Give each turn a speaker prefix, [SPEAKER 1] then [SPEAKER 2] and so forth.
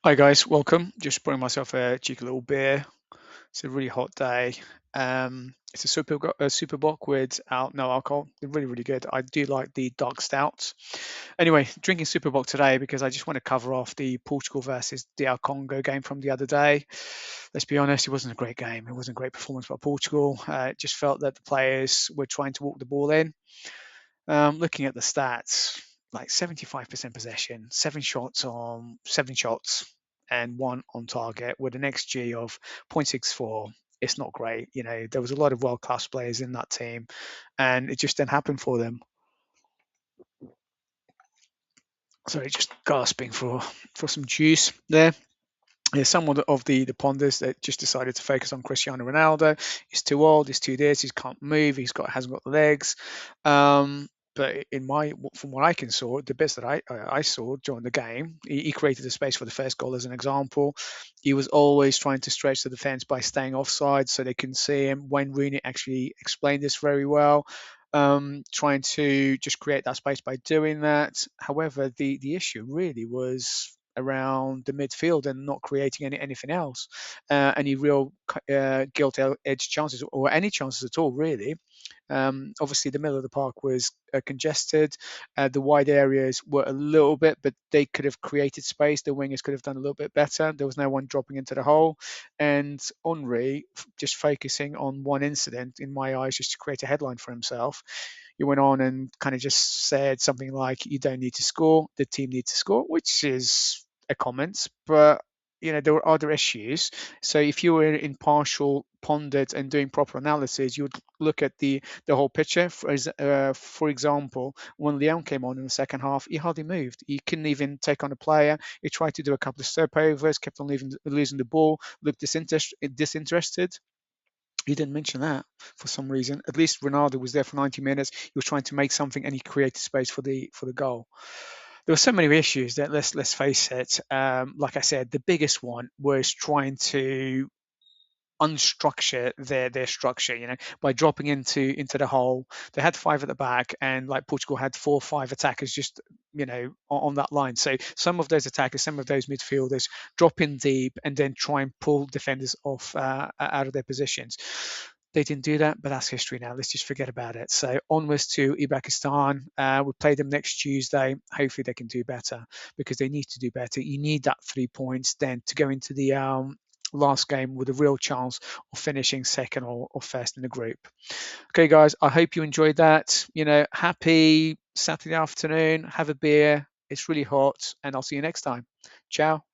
[SPEAKER 1] Hi guys, welcome. Just pouring myself a cheeky little beer. It's a really hot day. It's a Super Bock with no alcohol. They're really, really good. I do like the dark stouts. Anyway, drinking Super Bock today because I just want to cover off the Portugal versus DR Congo game from the other day. Let's be honest, it wasn't a great game. It wasn't a great performance by Portugal. It just felt that the players were trying to walk the ball in. Looking at the stats, like 75% possession, seven shots, and one on target with an XG of 0.64. It's not great. There was a lot of world class players in that team, and it just didn't happen for them. Sorry, just gasping for some juice there. There's someone of the ponders that just decided to focus on Cristiano Ronaldo. He's too old. He's too this. He can't move. Hasn't got the legs. But from what I can saw, the best that I saw during the game, he created a space for the first goal as an example. He was always trying to stretch the defense by staying offside so they can see him. Wayne Rooney actually explained this very well. Trying to just create that space by doing that. However, the issue really was around the midfield and not creating anything else, any real gilt edge chances or any chances at all, really. Obviously, the middle of the park was congested. The wide areas were a little bit, but they could have created space. The wingers could have done a little bit better. There was no one dropping into the hole. And Henri, just focusing on one incident, in my eyes, just to create a headline for himself, he went on and kind of just said something like, "You don't need to score, the team needs to score," which is a comment, but there were other issues. So if you were impartial, pondered, and doing proper analysis, you would look at the whole picture. For example, when Leon came on in the second half, he hardly moved. He couldn't even take on a player. He tried to do a couple of step overs, kept on losing the ball, looked disinterested. He didn't mention that for some reason. At least Ronaldo was there for 90 minutes. He was trying to make something, and he created space for the goal. There were so many issues that let's face it. Like I said, the biggest one was trying to unstructure their structure, by dropping into the hole. They had five at the back, and like Portugal had 4 or 5 attackers just on that line. So some of those attackers, some of those midfielders drop in deep and then try and pull defenders off out of their positions. They didn't do that, but that's history now. Let's just forget about it. So onwards to Uzbekistan. We play them next Tuesday. Hopefully they can do better, because they need to do better. You need that 3 points then to go into the last game with a real chance of finishing second or first in the group. Okay, guys, I hope you enjoyed that. Happy Saturday afternoon. Have a beer. It's really hot, and I'll see you next time. Ciao.